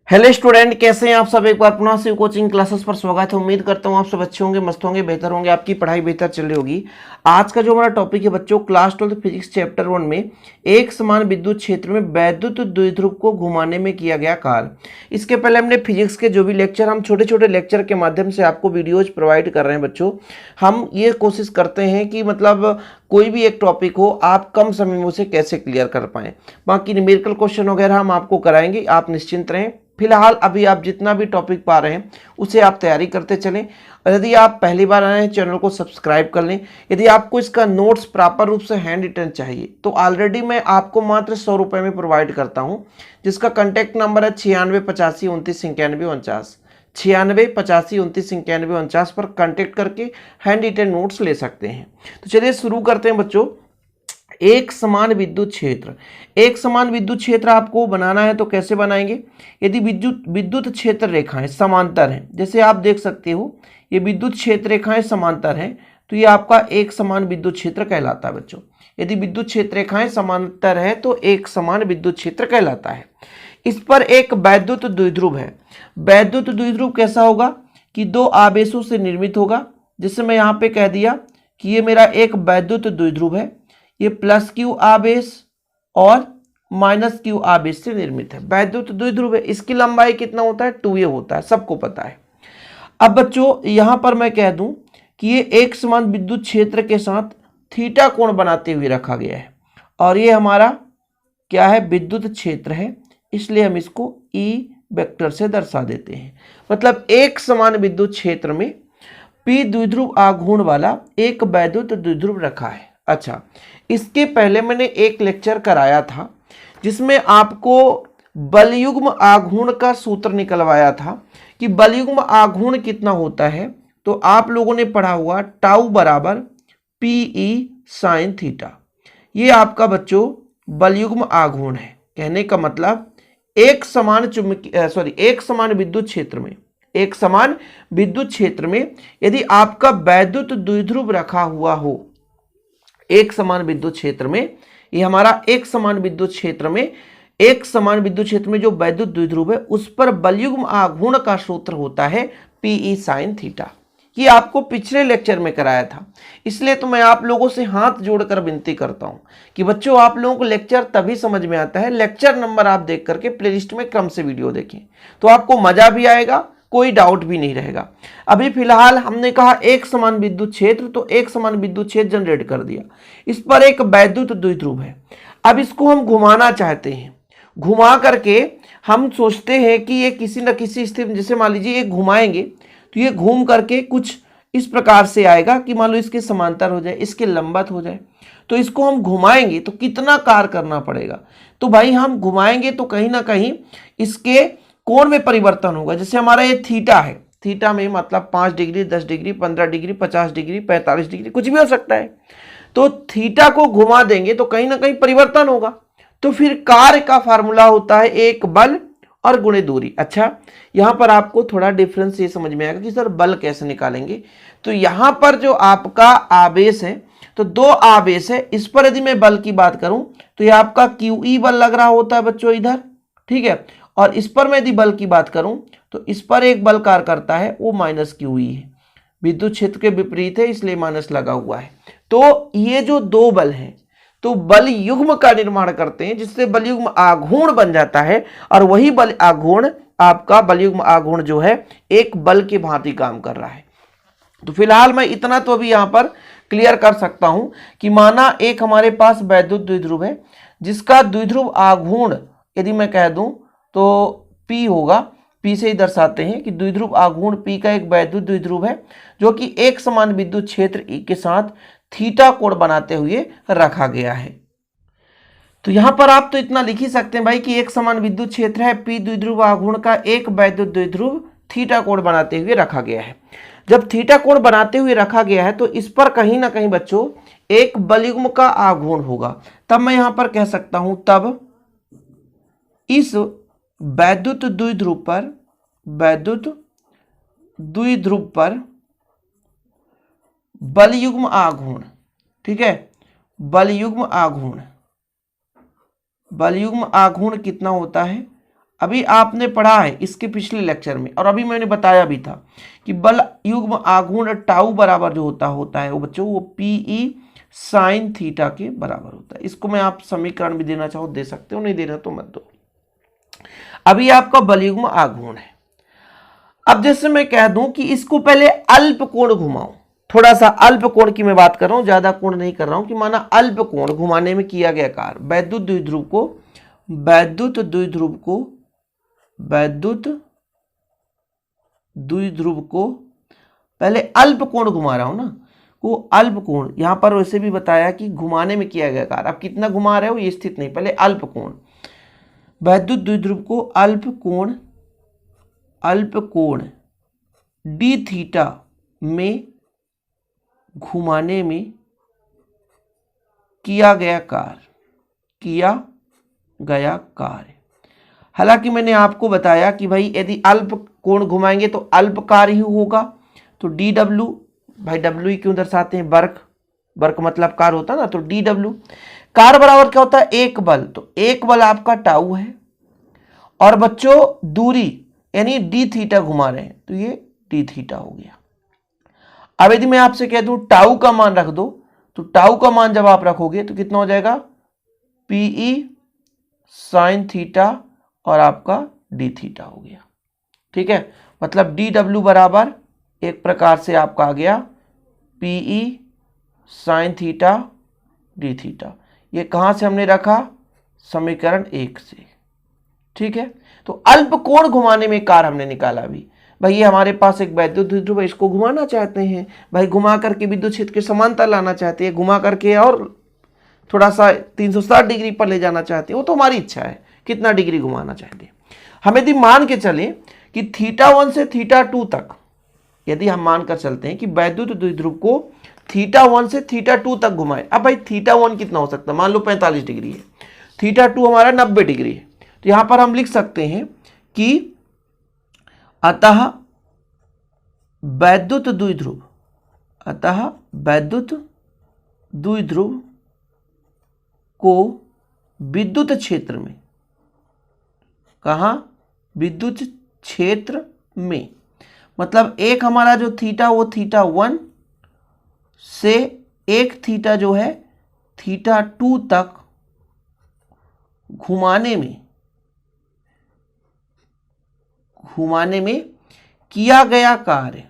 Hello student, कैसे हैं आप सब। एक बार पुनः से कोचिंग क्लासेस पर स्वागत है। उम्मीद करता हूं आप सब अच्छे होंगे, मस्त होंगे, बेहतर होंगे, आपकी पढ़ाई बेहतर चल रही होगी। आज का जो हमारा टॉपिक है बच्चों, क्लास 12 फिजिक्स चैप्टर 1 में एक समान विद्युत क्षेत्र में वैद्युत द्विध्रुव को घुमाने में किया गया कार्य। इसके पहले हमने फिजिक्स के जो भी लेक्चर, हम छोटे छोटे लेक्चर के माध्यम से आपको वीडियोज प्रोवाइड कर रहे हैं बच्चों। हम ये कोशिश करते हैं कि मतलब कोई भी एक टॉपिक हो आप कम समय में उसे कैसे क्लियर कर पाएँ। बाकी न्यूमेरिकल क्वेश्चन वगैरह हम आपको कराएंगे, आप निश्चिंत रहें। फिलहाल अभी आप जितना भी टॉपिक पा रहे हैं उसे आप तैयारी करते चलें। और यदि आप पहली बार आए हैं चैनल को सब्सक्राइब कर लें। यदि आपको इसका नोट्स प्रॉपर रूप से हैंड रिटन चाहिए तो ऑलरेडी मैं आपको मात्र 100 रुपये में प्रोवाइड करता हूं, जिसका कॉन्टैक्ट नंबर है 9685299149। 9685299149 पर कॉन्टैक्ट करके हैंड रिटन नोट्स ले सकते हैं। तो चलिए शुरू करते हैं बच्चों। एक समान विद्युत क्षेत्र, एक समान विद्युत क्षेत्र आपको बनाना है तो कैसे बनाएंगे। यदि विद्युत क्षेत्र रेखाएं समांतर हैं, जैसे आप देख सकते हो ये विद्युत क्षेत्र रेखाएं समांतर हैं, तो ये आपका एक समान विद्युत क्षेत्र कहलाता है बच्चों। यदि विद्युत क्षेत्र रेखाएं समांतर है तो एक समान विद्युत क्षेत्र कहलाता है। इस पर एक वैद्युत द्विध्रुव है। वैद्युत द्विध्रुव कैसा होगा कि दो आवेशों से निर्मित होगा। जैसे मैं यहाँ पे कह दिया कि ये मेरा एक वैद्युत द्विध्रुव है, ये प्लस क्यू आवेश और माइनस क्यू आवेश से निर्मित है। वैद्युत द्विध्रुव है, इसकी लंबाई कितना होता है, 2a होता है, सबको पता है। अब बच्चों यहां पर मैं कह दूं कि ये एक समान विद्युत क्षेत्र के साथ थीटा कोण बनाते हुए रखा गया है, और ये हमारा क्या है, विद्युत क्षेत्र है, इसलिए हम इसको E वेक्टर से दर्शा देते हैं। मतलब एक समान विद्युत क्षेत्र में P द्विध्रुव आघूर्ण वाला एक वैद्युत द्विध्रुव रखा है। अच्छा, इसके पहले मैंने एक लेक्चर कराया था जिसमें आपको बलयुग्म आघूर्ण का सूत्र निकलवाया था कि बलयुग्म आघूर्ण कितना होता है। तो आप लोगों ने पढ़ा हुआ टाउ बराबर PE साइन थीटा। ये आपका बच्चों बलयुग्म आघूर्ण है। कहने का मतलब एक समान विद्युत क्षेत्र में, एक समान विद्युत क्षेत्र में यदि आपका वैद्युत द्विध्रुव रखा हुआ हो, एक समान विद्युत क्षेत्र में, ये हमारा एक समान विद्युत क्षेत्र में, एक समान विद्युत क्षेत्र में जो वैद्युत द्विध्रुव है उस पर बलयुग्म आघूर्ण का सूत्र होता है PE साइन थीटा। ये आपको पिछले लेक्चर में कराया था, इसलिए तो मैं आप लोगों से हाथ जोड़कर विनती करता हूं कि बच्चों आप लोगों को लेक्चर तभी समझ में आता है, लेक्चर नंबर आप देख करके प्लेलिस्ट में क्रम से वीडियो देखें, तो आपको मजा भी आएगा, कोई डाउट भी नहीं रहेगा। अभी फिलहाल हमने कहा एक समान विद्युत क्षेत्र, तो एक समान विद्युत क्षेत्र जनरेट कर दिया। इस पर एक वैद्युत द्विध्रुव है। अब इसको हम घुमाना चाहते हैं। घुमा करके हम सोचते हैं कि ये किसी न किसी स्थिति, जैसे मान लीजिए एक घुमाएंगे तो ये घूम करके कुछ इस प्रकार से आएगा कि मान लो इसके समांतर हो जाए, इसके लंबवत हो जाए। तो इसको हम घुमाएंगे तो कितना कार्य करना पड़ेगा। तो भाई हम घुमाएंगे तो कहीं ना कहीं इसके कोण में परिवर्तन होगा। जैसे हमारा ये थीटा है, थीटा में मतलब 5 degree, 10 degree, 15 degree, 50 degree, 45 degree, कुछ भी हो सकता है। तो थीटा को घुमा देंगे तो कहीं ना कहीं परिवर्तन होगा। तो फिर कार्य का फार्मूला होता है एक बल और गुणे दूरी। अच्छा, यहां पर आपको थोड़ा डिफरेंस ये समझ में आएगा कि सर बल कैसे निकालेंगे। तो यहां पर जो आपका आवेश है, तो दो आवेश है, इस पर यदि मैं बल की बात करूं तो ये आपका QE बल लग रहा होता है बच्चों इधर, ठीक है। और इस पर मैं यदि बल की बात करूं तो इस पर एक बल कार्य करता है, वो माइनस QE है, विद्युत क्षेत्र के विपरीत है इसलिए माइनस लगा हुआ है। तो ये जो दो बल हैं तो बल युग्म का निर्माण करते हैं, जिससे बल युग्म आघूर्ण बन जाता है, और वही बल आघूर्ण आपका बल युग्म आघूर्ण जो है एक बल के भांति काम कर रहा है। तो फिलहाल मैं इतना तो अभी यहां पर क्लियर कर सकता हूं कि माना एक हमारे पास वैद्युत द्विध्रुव है जिसका द्विध्रुव आघूर्ण यदि मैं कह दूं तो P होगा। P से ही दर्शाते हैं कि द्विध्रुव आघूर्ण P का एक वैद्युत द्विध्रुव है जो कि एक समान विद्युत क्षेत्र E के साथ थीटा कोण बनाते हुए रखा गया है। तो यहां पर आप तो इतना लिख ही सकते हैं भाई कि एक समान विद्युत क्षेत्र है, P द्विध्रुव आघूर्ण का एक वैद्युत द्विध्रुव थीटा कोण बनाते हुए रखा गया है। जब थीटा कोण बनाते हुए रखा गया है तो इस पर कहीं ना कहीं बच्चों एक बलयुग्म का आघूर्ण होगा। तब मैं यहां पर कह सकता हूं, तब इस वैद्युत द्विध्रुव पर बलयुग्म आघूर्ण, ठीक है, बलयुग्म आघूर्ण कितना होता है, अभी आपने पढ़ा है इसके पिछले लेक्चर में, और अभी मैंने बताया भी था कि बल युग्म आघूर्ण टाउ बराबर जो होता है वो बच्चों वो पीई साइन थीटा के बराबर होता है। इसको मैं आप समीकरण भी देना चाहो दे सकते हो, नहीं देना तो मत दो। अभी आपका बल युग्म आघूर्ण है। अब जैसे मैं कह दूं कि इसको पहले अल्प कोण घुमाऊं, थोड़ा सा अल्प कोण की मैं बात कर रहा हूं, ज्यादा कोण नहीं कर रहा हूं, कि माना अल्प कोण घुमाने में किया गया कार्य वैद्युत द्विध्रुव को पहले अल्प कोण घुमा रहा हूं ना, वो अल्प कोण यहां पर वैसे भी बताया कि घुमाने में किया गया कार्य। अब कितना घुमा रहे हो ये स्थित नहीं, पहले अल्प कोण वैद्युत द्विध्रुव को अल्प कोण डी थीटा में घुमाने में किया गया कार्य। हालांकि मैंने आपको बताया कि भाई यदि अल्प कोण घुमाएंगे तो अल्प कार्य ही होगा, तो डी डब्ल्यू, भाई डब्ल्यू ही क्यों दर्शाते हैं, वर्क मतलब कार्य होता है ना, तो डी डब्ल्यू कार्य बराबर क्या होता है, एक बल, तो एक बल आपका टाउ है, और बच्चों दूरी यानी डी थीटा घुमा रहे हैं तो ये डी थीटा हो गया। अब यदि मैं आपसे कह दूं टाउ का मान रख दो, तो टाउ का मान जब आप रखोगे तो कितना हो जाएगा, पीई साइन थीटा और आपका डी थीटा हो गया। ठीक है, मतलब डी डब्ल्यू बराबर एक प्रकार से आपका आ गया PE sine theta d theta. ये कहां से हमने रखा, समीकरण 1 से। ठीक है, तो अल्प कोण घुमाने में कार्य हमने निकाला। अभी भाई ये हमारे पास एक वैद्युत द्विध्रुव है, इसको घुमाना चाहते हैं, भाई घुमा करके विद्युत क्षेत्र के समांतर लाना चाहते हैं, घुमा करके और थोड़ा सा 360 डिग्री पर ले जाना चाहते हैं, वो तो हमारी इच्छा है कितना डिग्री घुमाना चाहते हैं। हम यदि मान के चले कि θ1 से θ2 तक, यदि हम मानकर चलते हैं कि वैद्युत द्विध्रुव को θ1 से θ2 तक घुमाए। अब भाई θ1 कितना हो सकता है, मान लो 45 डिग्री है, θ2 हमारा 90 डिग्री है, तो यहां पर हम लिख सकते हैं कि अतः वैद्युत द्विध्रुव को विद्युत क्षेत्र में, कहां, विद्युत क्षेत्र में, मतलब एक हमारा जो थीटा वो θ1 से एक थीटा जो है θ2 तक घुमाने में किया गया कार्य।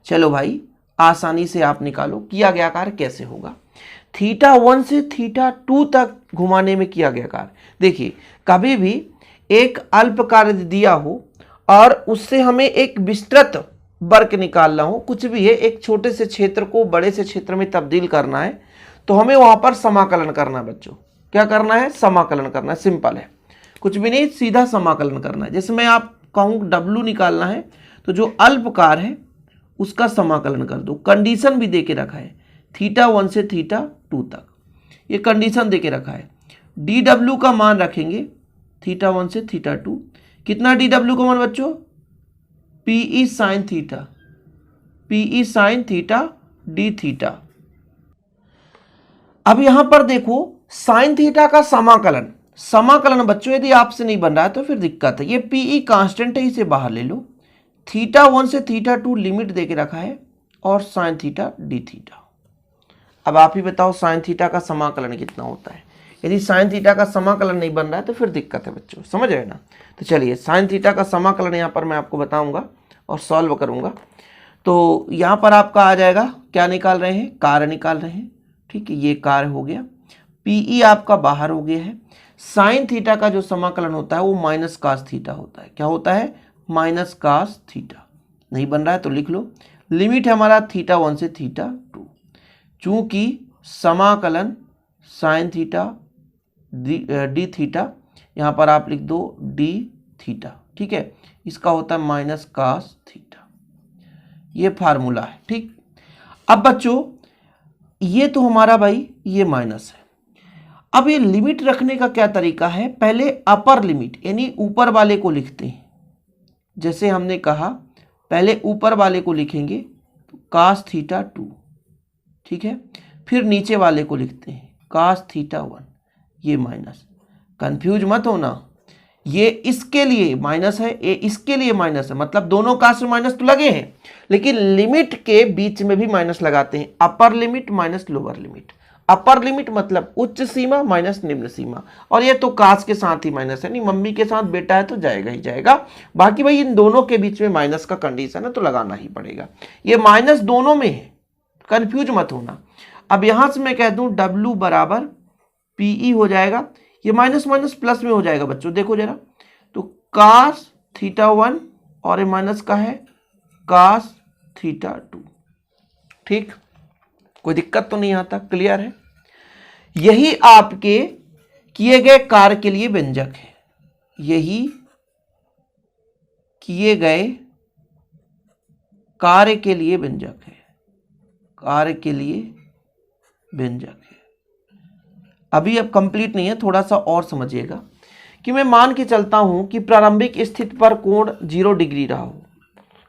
चलो भाई आसानी से आप निकालो किया गया कार्य कैसे होगा। θ1 से θ2 तक घुमाने में किया गया कार्य, देखिए कभी भी एक अल्प कार्य दिया हो और उससे हमें एक विस्तृत वर्क निकालना हो, कुछ भी है, एक छोटे से क्षेत्र को बड़े से क्षेत्र में तब्दील करना है, तो हमें वहां पर समाकलन करना है बच्चों। क्या करना है, समाकलन करना है, सिंपल है, कुछ भी नहीं, सीधा समाकलन करना है। जैसे मैं आप कहूँ W निकालना है तो जो अल्प कार्य है उसका समाकलन कर दो। कंडीशन भी दे के रखा है θ1 से θ2 तक, ये कंडीशन दे के रखा है। dw का मान रखेंगे θ1 से θ2, कितना dw का मान बच्चों, PE sine theta d theta. अब यहां पर देखो साइन थीटा का समाकलन बच्चों यदि आपसे नहीं बन रहा है तो फिर दिक्कत है। ये पीई कांस्टेंट है, इसे बाहर ले लो। θ1 से θ2 लिमिट देके रखा है और साइन थीटा डी थीटा। अब आप ही बताओ साइन थीटा का समाकलन कितना होता है। यदि साइन थीटा का समाकलन नहीं बन रहा है तो फिर दिक्कत है बच्चों, समझ रहे ना। तो चलिए साइन थीटा का समाकलन यहाँ पर मैं आपको बताऊंगा और सॉल्व करूंगा। तो यहाँ पर आपका आ जाएगा, क्या निकाल रहे हैं, कार्य निकाल रहे हैं। ठीक है, ये कार्य हो गया, पीई आपका बाहर हो गया है। साइन थीटा का जो समाकलन होता है वो माइनस कास थीटा होता है। क्या होता है, माइनस कास थीटा। नहीं बन रहा है तो लिख लो, लिमिट है हमारा θ1 से θ2। चूंकि समाकलन साइन थीटा डी थीटा, यहाँ पर आप लिख दो डी थीटा। ठीक है, इसका होता है माइनस कास थीटा, ये फार्मूला है। ठीक, अब बच्चों ये तो हमारा भाई ये माइनस है। अब ये लिमिट रखने का क्या तरीका है, पहले अपर लिमिट यानी ऊपर वाले को लिखते हैं। जैसे हमने कहा पहले ऊपर वाले को लिखेंगे तो कास थीटा 2, ठीक है, फिर नीचे वाले को लिखते हैं कास थीटा 1, ये माइनस कंफ्यूज मत होना, ये इसके लिए माइनस है, ये इसके लिए माइनस है, मतलब दोनों कास्ट में माइनस तो लगे हैं, लेकिन लिमिट के बीच में भी माइनस लगाते हैं। Upper limit minus lower limit, upper limit मतलब उच्च सीमा माइनस निम्न सीमा, और ये तो कास्ट के साथ ही माइनस है, नहीं मम्मी के साथ बेटा है तो जाएगा ही जाएगा। बाकी भाई इन दोनों के बीच में माइनस का कंडीशन है तो लगाना ही पड़ेगा। ये माइनस दोनों में है, कंफ्यूज मत होना। अब यहां से मैं कह दूं W बराबर PE हो जाएगा, ये माइनस माइनस प्लस में हो जाएगा बच्चों, देखो जरा, तो cos θ1 और ये माइनस का है cos θ2। ठीक, कोई दिक्कत तो नहीं आता, क्लियर है। यही आपके किए गए कार्य के लिए व्यंजक है, यही किए गए कार्य के लिए व्यंजक है, कार्य के लिए व्यंजक है। अभी अब कंप्लीट नहीं है, थोड़ा सा और समझिएगा कि मैं मान के चलता हूं कि प्रारंभिक स्थिति पर कोण 0 डिग्री रहा हो,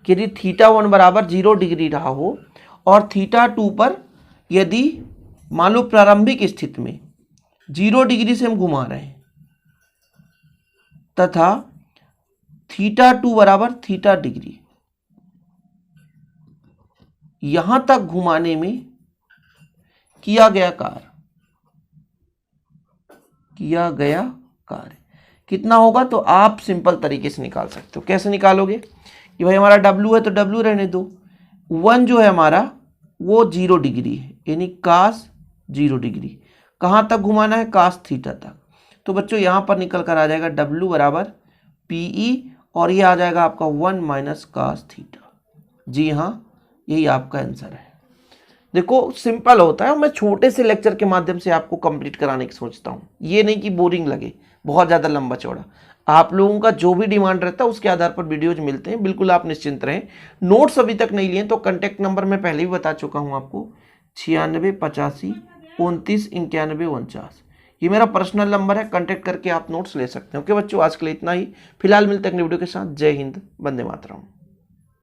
यदि θ1 बराबर 0 डिग्री रहा हो और θ2 पर यदि मान लो प्रारंभिक स्थिति में 0 डिग्री से हम घुमा रहे हैं तथा θ2 बराबर θ डिग्री, यहां तक घुमाने में किया गया कार्य कितना होगा, तो आप सिंपल तरीके से निकाल सकते हो। कैसे निकालोगे कि भाई हमारा W है तो W रहने दो, 1 जो है हमारा वो 0 डिग्री है, यानी cos 0 डिग्री, कहाँ तक घुमाना है, cos θ तक। तो बच्चों यहाँ पर निकल कर आ जाएगा W बराबर PE और ये आ जाएगा आपका 1 माइनस cos θ। जी हाँ, यही आपका आंसर है। देखो सिंपल होता है, मैं छोटे से लेक्चर के माध्यम से आपको कंप्लीट कराने की सोचता हूँ, ये नहीं कि बोरिंग लगे, बहुत ज़्यादा लंबा चौड़ा। आप लोगों का जो भी डिमांड रहता है उसके आधार पर वीडियोज मिलते हैं, बिल्कुल आप निश्चिंत रहें। नोट्स अभी तक नहीं लिए तो कांटेक्ट नंबर मैं पहले भी बता चुका हूँ आपको, 96 85 29 91 49, ये मेरा पर्सनल नंबर है, कांटेक्ट करके आप नोट्स ले सकते हैं। ओके बच्चों, आज के लिए इतना ही, फिलहाल मिलते हैं अगले वीडियो के साथ। जय हिंद, वंदे मातरम।